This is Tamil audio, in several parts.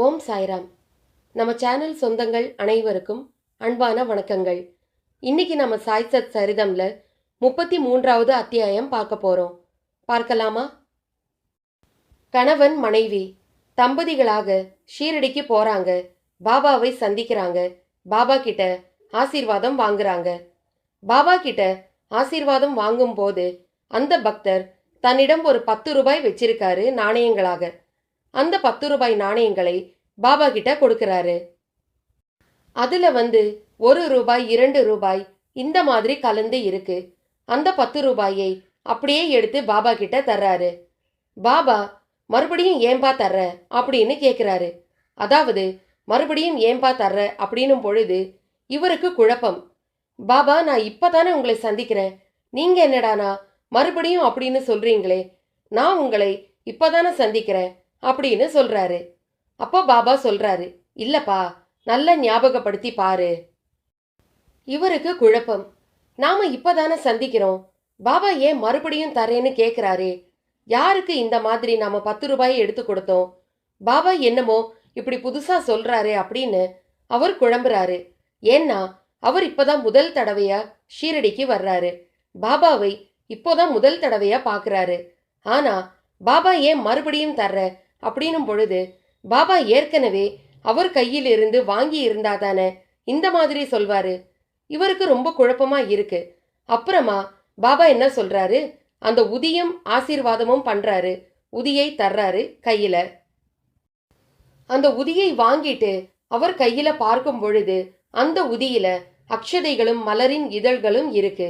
ஓம் சாய்ராம். நம்ம சேனல் சொந்தங்கள் அனைவருக்கும் அன்பான வணக்கங்கள். இன்னைக்கு நம்ம சாய்சத் சரிதம்ல 33வது அத்தியாயம் பார்க்க போறோம். பார்க்கலாமா? கணவன் மனைவி தம்பதிகளாக ஷீரடிக்கு போறாங்க. பாபாவை சந்திக்கிறாங்க. பாபா கிட்ட ஆசீர்வாதம் வாங்குறாங்க. பாபா கிட்ட ஆசீர்வாதம் வாங்கும் போது அந்த பக்தர் தன்னிடம் ஒரு 10 ரூபாய் வச்சிருக்காரு நாணயங்களாக. அந்த 10 ரூபாய் நாணயங்களை பாபா கிட்ட கொடுக்கறாரு. அதுல 1 ரூபாய் 2 ரூபாய் இந்த மாதிரி கலந்து இருக்கு. அந்த 10 ரூபாயை அப்படியே எடுத்து பாபா கிட்ட தர்றாரு. பாபா மறுபடியும் ஏன்பா தர்ற அப்படின்னு கேட்கிறாரு. அதாவது மறுபடியும் ஏன்பா தர்ற அப்படின்னும் பொழுது இவருக்கு குழப்பம். பாபா, நான் இப்பதானே உங்களை சந்திக்கிறேன், நீங்க என்னடானா மறுபடியும் அப்படின்னு சொல்றீங்களே, நான் உங்களை இப்பதானே சந்திக்கிறேன் அப்படின்னு சொல்றாரு. அப்போ பாபா சொல்றாரு, இல்லப்பா, நல்ல ஞாபகப்படுத்தி பாரு. இவருக்கு குழப்பம். நாம இப்பதானே சந்திக்கிறோம், பாபா ஏன் மறுபடியும் தரேன்னு கேக்குறாரு? யாருக்கு இந்த மாதிரி நாம 10 ரூபாயை எடுத்து கொடுத்தோம்? பாபா என்னமோ இப்படி புதுசா சொல்றாரு அப்படின்னு அவர் குழம்புறாரு. ஏன்னா அவர் இப்பதான் முதல் தடவையா ஷீரடிக்கு வர்றாரு. பாபாவை இப்போதான் முதல் தடவையா பாக்குறாரு. ஆனா பாபா ஏன் மறுபடியும் தர்ற அப்படின்னும் பொழுது பாபா ஏற்கனவே அவர் கையில் இருந்து வாங்கி இருந்தாதானே இந்த மாதிரி சொல்வாரு. இவருக்கு ரொம்ப குழப்பமா இருக்கு. அப்புறமா பாபா என்ன சொல்றாரு, அந்த உதியும் ஆசீர்வாதமும் பண்றாரு. உதியை தர்றாரு கையில. அந்த உதியை வாங்கிட்டு அவர் கையில பார்க்கும் பொழுது அந்த உதியில அக்ஷதைகளும் மலரின் இதழ்களும் இருக்கு.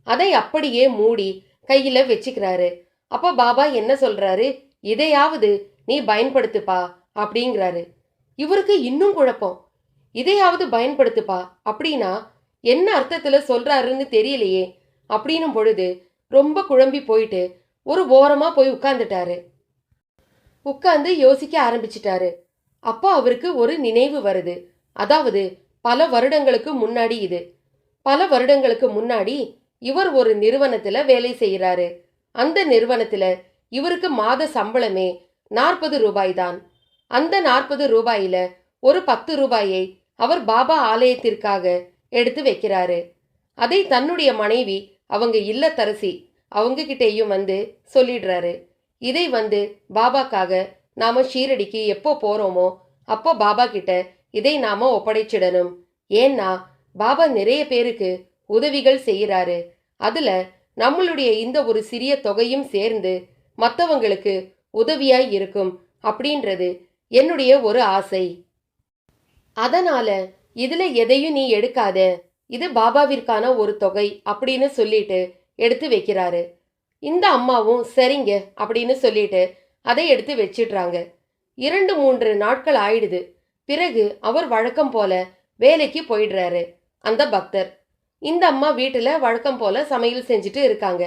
அதை அப்படியே மூடி கையில வச்சுக்கிறாரு. அப்ப பாபா என்ன சொல்றாரு, இதையாவது நீ பயன்படுத்துப்பா அப்படிங்கிறாரு. இவருக்கு இன்னும் குழப்பம். இதையாவது பயன்படுத்துப்பா அப்படின்னா என்ன அர்த்தத்துல சொல்றாருன்னு தெரியலையே அப்படின்னும் பொழுது ரொம்ப குழம்பி போயிட்டு ஒரு ஓரமா போய் உட்கார்ந்துட்டாரு. உட்கார்ந்து யோசிக்க ஆரம்பிச்சிட்டாரு. அப்போ அவருக்கு ஒரு நினைவு வருது. அதாவது பல வருடங்களுக்கு முன்னாடி இது. பல வருடங்களுக்கு முன்னாடி இவர் ஒரு நிறுவனத்துல வேலை செய்யறாரு. அந்த நிறுவனத்துல இவருக்கு மாத சம்பளமே 40 ரூபாய் தான். அந்த 40 ரூபாயில ஒரு 10 ரூபாயை அவர் பாபா ஆலயத்திற்காக எடுத்து வைக்கிறாரு. அதை தன்னுடைய மனைவி, அவங்க இல்லத்தரசி, அவங்க கிட்டேயும் சொல்லிடுறாரு. இதை பாபாக்காக நாம ஷீரடிக்கு எப்போ போறோமோ அப்போ பாபா கிட்ட இதை நாம ஒப்படைச்சிடணும். ஏன்னா பாபா நிறைய பேருக்கு உதவிகள் செய்யறாரு. அதுல நம்மளுடைய இந்த ஒரு சிறிய தொகையும் சேர்ந்து மற்றவங்களுக்கு உதவியாய் இருக்கும் அப்படின்றது என்னுடைய ஒரு ஆசை. அதனால இதுல எதையும் நீ எடுக்காத, இது பாபாவிற்கான ஒரு தொகை அப்படின்னு சொல்லிட்டு எடுத்து வைக்கிறாரு. இந்த அம்மாவும் சரிங்க அப்படின்னு சொல்லிட்டு அதை எடுத்து வச்சிடுறாங்க. 2-3 நாட்கள் ஆயிடுது. பிறகு அவர் வழக்கம் போல வேலைக்கு போயிடுறாரு அந்த பக்தர். இந்த அம்மா வீட்டுல வழக்கம் போல சமையல் செஞ்சுட்டு இருக்காங்க.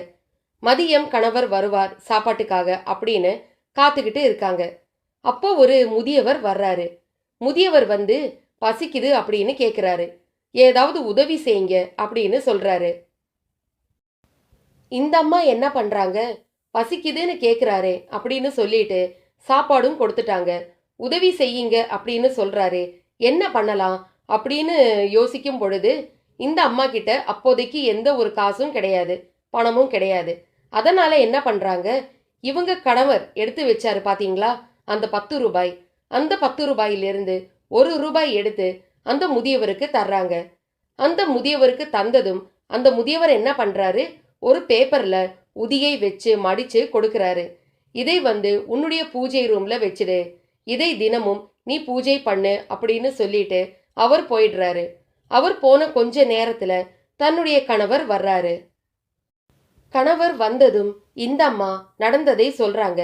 மதியம் கணவர் வருவார் சாப்பாட்டுக்காக அப்படின்னு காத்துக்கிட்டு இருக்காங்க. அப்போ ஒரு முதியவர் வர்றாரு. முதியவர் பசிக்குது அப்படின்னு கேக்குறாரு. ஏதாவது உதவி செய்யுங்க அப்படின்னு சொல்றாரு. இந்த அம்மா என்ன பண்றாங்க, பசிக்குதுன்னு கேக்குறாரே அப்படின்னு சொல்லிட்டு சாப்பாடும் கொடுத்துட்டாங்க. உதவி செய்யுங்க அப்படின்னு சொல்றாரு. என்ன பண்ணலாம் அப்படின்னு யோசிக்கும் பொழுது இந்த அம்மா கிட்ட அப்போதைக்கு எந்த ஒரு காசும் கிடையாது, பணமும் கிடையாது. அதனால என்ன பண்றாங்க, இவங்க கணவர் எடுத்து வச்சாரு பாத்தீங்களா அந்த 10 ரூபாய், அந்த 10 ரூபாயிலிருந்து 1 ரூபாய் எடுத்து அந்த முதியவருக்கு தர்றாங்க. அந்த முதியவருக்கு தந்ததும் அந்த முதியவர் என்ன பண்றாரு, ஒரு பேப்பர்ல உதியை வச்சு மடிச்சு கொடுக்கறாரு. இதை உன்னுடைய பூஜை ரூம்ல வச்சிடு, இதை தினமும் நீ பூஜை பண்ணு அப்படின்னு சொல்லிட்டு அவர் போயிடுறாரு. அவர் போன கொஞ்ச நேரத்துல தன்னுடைய கணவர் வர்றாரு. கணவர் வந்ததும் இந்த அம்மா நடந்ததை சொல்றாங்க.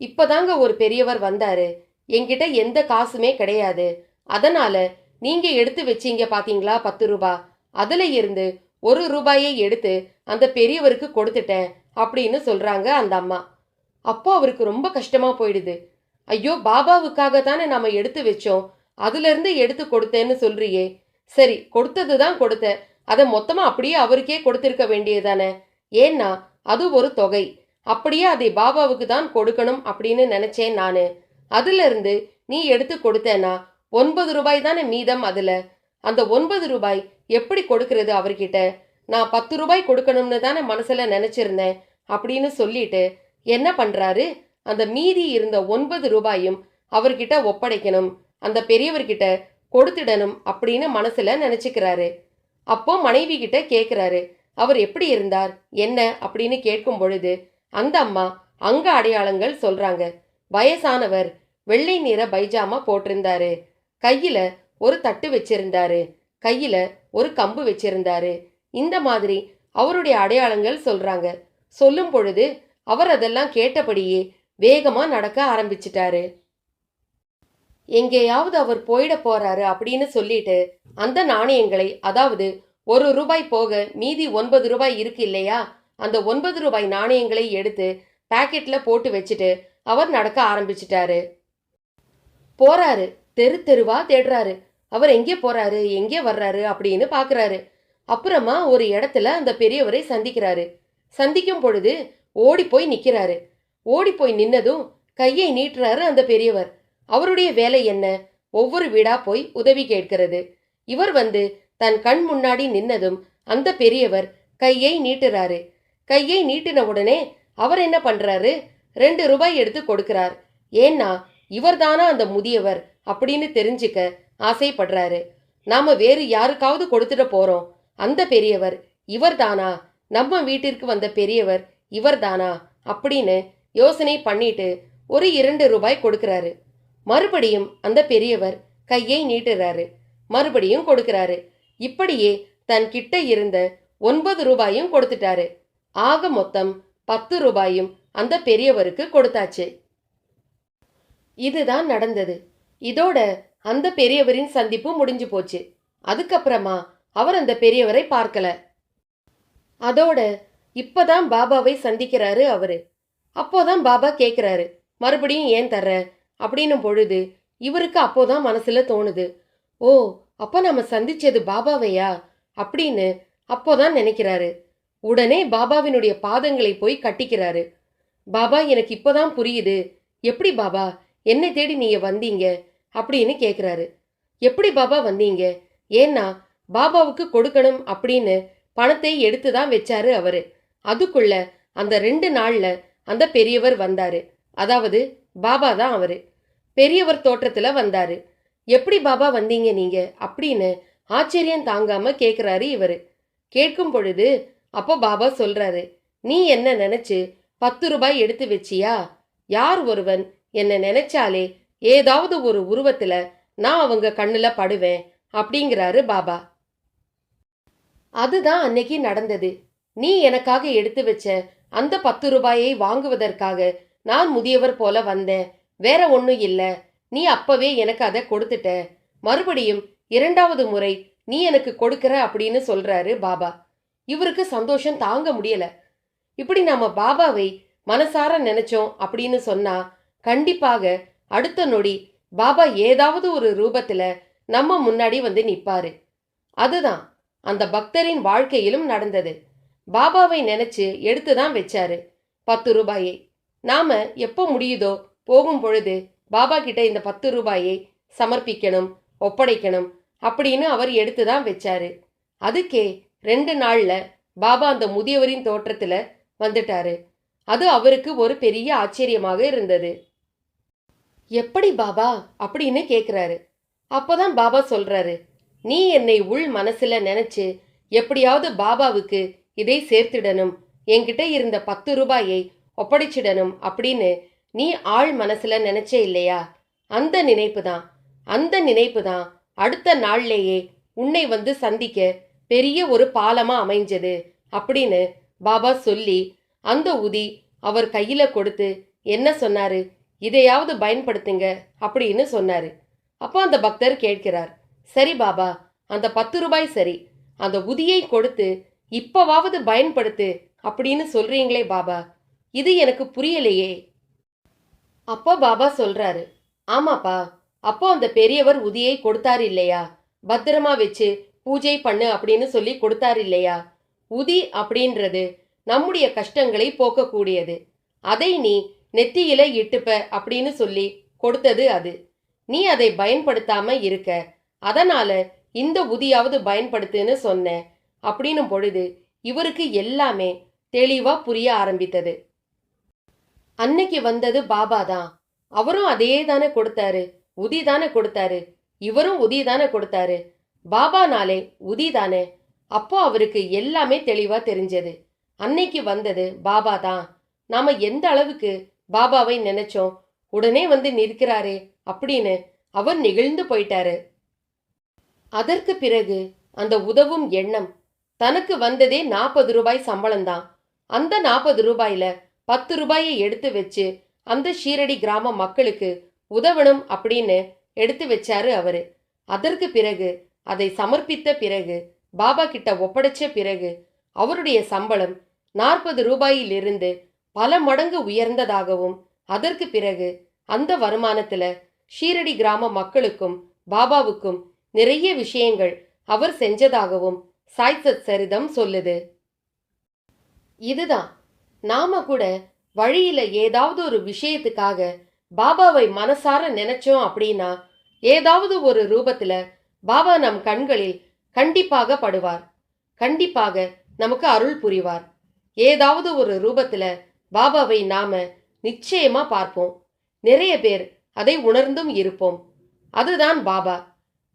இப்பதாங்க ஒரு பெரியவர் வந்தாரு, என்கிட்ட எந்த காசுமே கிடையாது, அதனால நீங்க எடுத்து வச்சீங்க பாத்தீங்களா 10 ரூபாய், அதுல இருந்து 1 ரூபாயை எடுத்து அந்த பெரியவருக்கு கொடுத்துட்டேன் அப்படின்னு சொல்றாங்க அந்த அம்மா. அப்போ அவருக்கு ரொம்ப கஷ்டமா போயிடுது. ஐயோ, பாபாவுக்காக தானே நாம எடுத்து வச்சோம், அதுல இருந்து எடுத்து கொடுத்தேன்னு சொல்றியே. சரி, கொடுத்ததுதான் கொடுத்த, அதை மொத்தமா அப்படியே அவருக்கே கொடுத்திருக்க வேண்டியதானே. ஏன்னா அது ஒரு தொகை, அப்படியே அதை பாபாவுக்கு தான் கொடுக்கணும் அப்படின்னு நினைச்சேன் நானு. அதுல இருந்து நீ எடுத்து கொடுத்தேனா 9 ரூபாய் தானே மீதம். அதுல அந்த 9 ரூபாய் எப்படி கொடுக்கறது அவர்கிட்ட? நான் 10 ரூபாய் கொடுக்கணும்னு தானே மனசுல நினைச்சிருந்தேன் அப்படின்னு சொல்லிட்டு என்ன பண்றாரு, அந்த மீதி இருந்த 9 ரூபாயும் அவர்கிட்ட ஒப்படைக்கணும், அந்த பெரியவர்கிட்ட கொடுத்துடணும் அப்படின்னு மனசுல நினைச்சுக்கிறாரு. அப்போ மனைவி கிட்ட கேட்கிறாரு, அவர் எப்படி இருந்தார் என்ன அப்படின்னு கேட்கும் பொழுது அந்த அம்மா அங்க அடையாளங்கள் சொல்றாங்க. வயசானவர், வெள்ளை நிற பைஜாமா போட்டிருந்தாரு, கையில ஒரு தட்டு வச்சிருந்தாரு, கையில ஒரு கம்பு வச்சிருந்தாரு. இந்த மாதிரி அவருடைய அடையாளங்கள் சொல்றாங்க. சொல்லும் பொழுது அவர் அதெல்லாம் கேட்டபடியே வேகமா நடக்க ஆரம்பிச்சிட்டாரு. எங்கேயாவது அவர் போயிட போறாரு அப்படின்னு சொல்லிட்டு அந்த நாணயங்களை, அதாவது 1 ரூபாய் போக மீதி 9 ரூபாய் இருக்கு இல்லையா, அந்த 9 ரூபாய் நாணயங்களை எடுத்து பாக்கெட்ல போட்டு வச்சுட்டு அவர் நடக்க ஆரம்பிச்சிட்டாரு. போறாரு, தெரு தெருவா தேடுறாரு. அவர் எங்கே போறாரு எங்கே வர்றாரு அப்படின்னு பாக்குறாரு. அப்புறமா ஒரு இடத்துல அந்த பெரியவரை சந்திக்கிறாரு. சந்திக்கும் பொழுது ஓடி போய் நிக்கிறாரு. ஓடி போய் நின்னதும் கையை நீட்டுறாரு அந்த பெரியவர். அவருடைய வேலை என்ன? ஒவ்வொரு வீடா போய் உதவி கேட்கிறது. இவர் வந்து தன் கண் முன்னாடி நின்னதும் அந்த பெரியவர் கையை நீட்டுறாரு. கையை நீட்டின உடனே அவர் என்ன பண்றாரு, 2 ரூபாய் எடுத்து கொடுக்கிறார். ஏன்னா இவர்தானா அந்த முதியவர் அப்படின்னு தெரிஞ்சுக்க ஆசைப்படுறாரு. நாம வேறு யாருக்காவது கொடுத்துட போறோம், அந்த பெரியவர் இவர்தானா, நம்ம வீட்டிற்கு வந்த பெரியவர் இவர்தானா அப்படின்னு யோசனை பண்ணிட்டு ஒரு 2 ரூபாய் கொடுக்கிறாரு. மறுபடியும் அந்த பெரியவர் கையை நீட்டுறாரு, மறுபடியும் கொடுக்கிறாரு. இப்படியே தன் கிட்ட இருந்த 9 ரூபாயும் கொடுத்துட்டாரு. ஆக மொத்தம் 10 ரூபாயும் அந்த பெரியவருக்கு கொடுத்தாச்சு. இதுதான் நடந்தது. இதோட அந்த பெரியவரின் சந்திப்பு முடிஞ்சு போச்சு. அதுக்கப்புறமா அவர் அந்த பெரியவரை பார்க்கல. அதோட இப்பதான் பாபாவை சந்திக்கிறாரு அவரு. அப்போதான் பாபா கேட்கிறாரு, மறுபடியும் ஏன் தர்ற அப்படின்னும் பொழுது இவருக்கு அப்போதான் மனசுல தோணுது, ஓ அப்ப நாம சந்திச்சது பாபாவையா அப்படின்னு அப்போதான் நினைக்கிறாரு. உடனே பாபாவினுடைய பாதங்களை போய் கட்டிக்கிறாரு. பாபா, எனக்கு இப்போதான் புரியுது. எப்படி பாபா என்னை தேடி நீங்க வந்தீங்க அப்படின்னு கேட்குறாரு. எப்படி பாபா வந்தீங்க? ஏன்னா பாபாவுக்கு கொடுக்கணும் அப்படின்னு பணத்தை எடுத்து தான் வச்சாரு அவரு. அதுக்குள்ள அந்த 2 நாள்ல அந்த பெரியவர் வந்தாரு. அதாவது பாபா தான் அவரு. பெரியவர் தோற்றத்துல வந்தாரு. எப்படி பாபா வந்தீங்க நீங்க அப்படின்னு ஆச்சரியம் தாங்காம கேட்குறாரு இவரு. கேட்கும் பொழுது அப்போ பாபா சொல்றாரு, நீ என்ன நினைச்சு 10 ரூபாய் எடுத்து வச்சியா? யார் ஒருவன் என்ன நினைச்சாலே ஏதாவது ஒரு உருவத்துல நான் அவங்க கண்ணுல படுவேன் அப்படிங்கிறாரு பாபா. அதுதான் அன்னைக்கு நடந்தது. நீ எனக்காக எடுத்து வச்ச அந்த 10 ரூபாயை வாங்குவதற்காக நான் முதியவர் போல வந்தேன், வேற ஒன்னும் இல்ல. நீ அப்பவே எனக்கு அதை கொடுத்துட்ட, மறுபடியும் 2வது முறை நீ எனக்கு கொடுக்கற அப்படின்னு சொல்றாரு பாபா. இவருக்கு சந்தோஷம் தாங்க முடியல. இப்படி நாம பாபாவை மனசார நினைச்சோம் அப்படின்னு சொன்னா கண்டிப்பாக அடுத்த நொடி பாபா ஏதாவது ஒரு ரூபத்துல நம்ம முன்னாடி வந்து நிப்பாரு. அதுதான் அந்த பக்தரின் வாழ்க்கையிலும் நடந்தது. பாபாவை நினைச்சு எடுத்துதான் வச்சாரு 10 ரூபாயை. நாம எப்போ முடியுதோ போகும் பொழுது பாபா கிட்ட இந்த 10 ரூபாயை சமர்ப்பிக்கணும், ஒப்படைக்கணும் அப்படின்னு அவர் எடுத்துதான் வச்சாரு. அதுக்கே 2 நாள்ல பாபா அந்த முதியவரின் தோற்றத்துல வந்துட்டாரு. அது அவருக்கு ஒரு பெரிய ஆச்சரியமாக இருந்தது. எப்படி பாபா அப்படின்னு கேக்குறாரு. அப்போதான் பாபா சொல்றாரு, நீ என்னை உள் மனசுல நினைச்சு எப்படியாவது பாபாவுக்கு இதை சேர்த்திடணும், என்கிட்ட இருந்த 10 ரூபாயை ஒப்படைச்சிடணும் அப்படின்னு நீ ஆள் மனசுல நினைச்சே இல்லையா? அந்த நினைப்பு தான் அடுத்த நாள்லேயே உன்னை வந்து சந்திக்க பெரிய ஒரு பாலமா அமைஞ்சது அப்படின்னு பாபா சொல்லி அந்த உதி அவர் கையில கொடுத்து என்ன சொன்னாரு, இதையாவது பயன்படுத்துங்க அப்படின்னு சொன்னாரு. அப்போ அந்த பக்தர் கேட்கிறார், சரி பாபா, அந்த 10 ரூபாய் சரி, அந்த உதியை கொடுத்து இப்பவாவது பயன்படுத்து அப்படின்னு சொல்றீங்களே பாபா, இது எனக்கு புரியலையே. அப்போ பாபா சொல்றாரு, ஆமாப்பா, அப்போ அந்த பெரியவர் உதியை கொடுத்தாரு இல்லையா, பத்திரமா வச்சு பூஜை பண்ணு அப்படின்னு சொல்லி கொடுத்தாரு இல்லையா. உதி அப்படின்றது நம்முடைய கஷ்டங்களை போக்கக்கூடியது. அதை நீ நெத்தியில இட்டுப்ப அப்படின்னு சொல்லி கொடுத்தது அது. நீ அதை பயன்படுத்தாம இருக்க, அதனால இந்த உதியாவது பயன்படுத்துன்னு சொன்னேன் அப்படின்னும் பொழுது இவருக்கு எல்லாமே தெளிவா புரிய ஆரம்பித்தது. அன்னைக்கு வந்தது பாபா தான். அவரும் அதே தானே கொடுத்தாரு, உதி தானே கொடுத்தாரு. இவரும் உதி தானே கொடுத்தாரு. பாபானாலே உதி தானே. அப்போ அவருக்கு எல்லாமே தெளிவா தெரிஞ்சது. அன்னைக்கு வந்தது பாபா தான். நாம எந்த அளவுக்கு பாபாவை நினைச்சோம், உடனே வந்து நிற்கிறாரே அப்படின்னு அவர் நெகிழ்ந்து போயிட்டாரு. அதற்கு பிறகு அந்த உதவும் எண்ணம், தனக்கு வந்ததே 40 ரூபாய் சம்பளம்தான். அந்த 40 ரூபாயில 10 ரூபாயை எடுத்து வச்சு அந்த ஷீரடி கிராம மக்களுக்கு உதவணும் அப்படின்னு எடுத்து வச்சாரு அவரு. அதற்கு பிறகு அதை சமர்ப்பித்த பிறகு, பாபா கிட்ட ஒப்படைச்ச பிறகு அவருடைய சம்பளம் 40 ரூபாயிலிருந்து பல மடங்கு உயர்ந்ததாகவும், அதற்கு பிறகு அந்த வருமானத்துல ஷீரடி கிராம மக்களுக்கும் பாபாவுக்கும் நிறைய விஷயங்கள் அவர் செஞ்சதாகவும் சாய்சத் சரிதம் சொல்லுது. இதுதான் நாம கூட வழியில ஏதாவது ஒரு விஷயத்துக்காக பாபாவை மனசார நினைச்சோம் அப்படின்னா, ஏதாவது ஒரு ரூபத்துல பாபா நம் கண்களில் கண்டிப்பாக படுவார். கண்டிப்பாக நமக்கு அருள் புரிவார். ஏதாவது ஒரு ரூபத்துல பாபாவை நாம நிச்சயமா பார்ப்போம். நிறைய பேர் அதை உணர்ந்தும் இருப்போம். அதுதான் பாபா.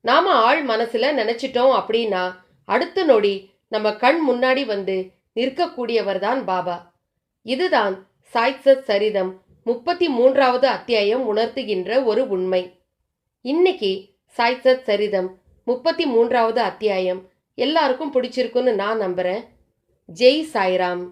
நாம ஆள் மனசுல நினைச்சிட்டோம் அப்படின்னா அடுத்த நொடி நம்ம கண் முன்னாடி வந்து நிற்கக்கூடியவர் தான் பாபா. இதுதான் சாய்சத் சரிதம் 33வது அத்தியாயம் உணர்த்துகின்ற ஒரு உண்மை. இன்னைக்கு சாய்சத் சரிதம் 33வது அத்தியாயம் எல்லாருக்கும் பிடிச்சிருக்குன்னு நான் நம்புறேன். ஜெய் சாய்ராம்.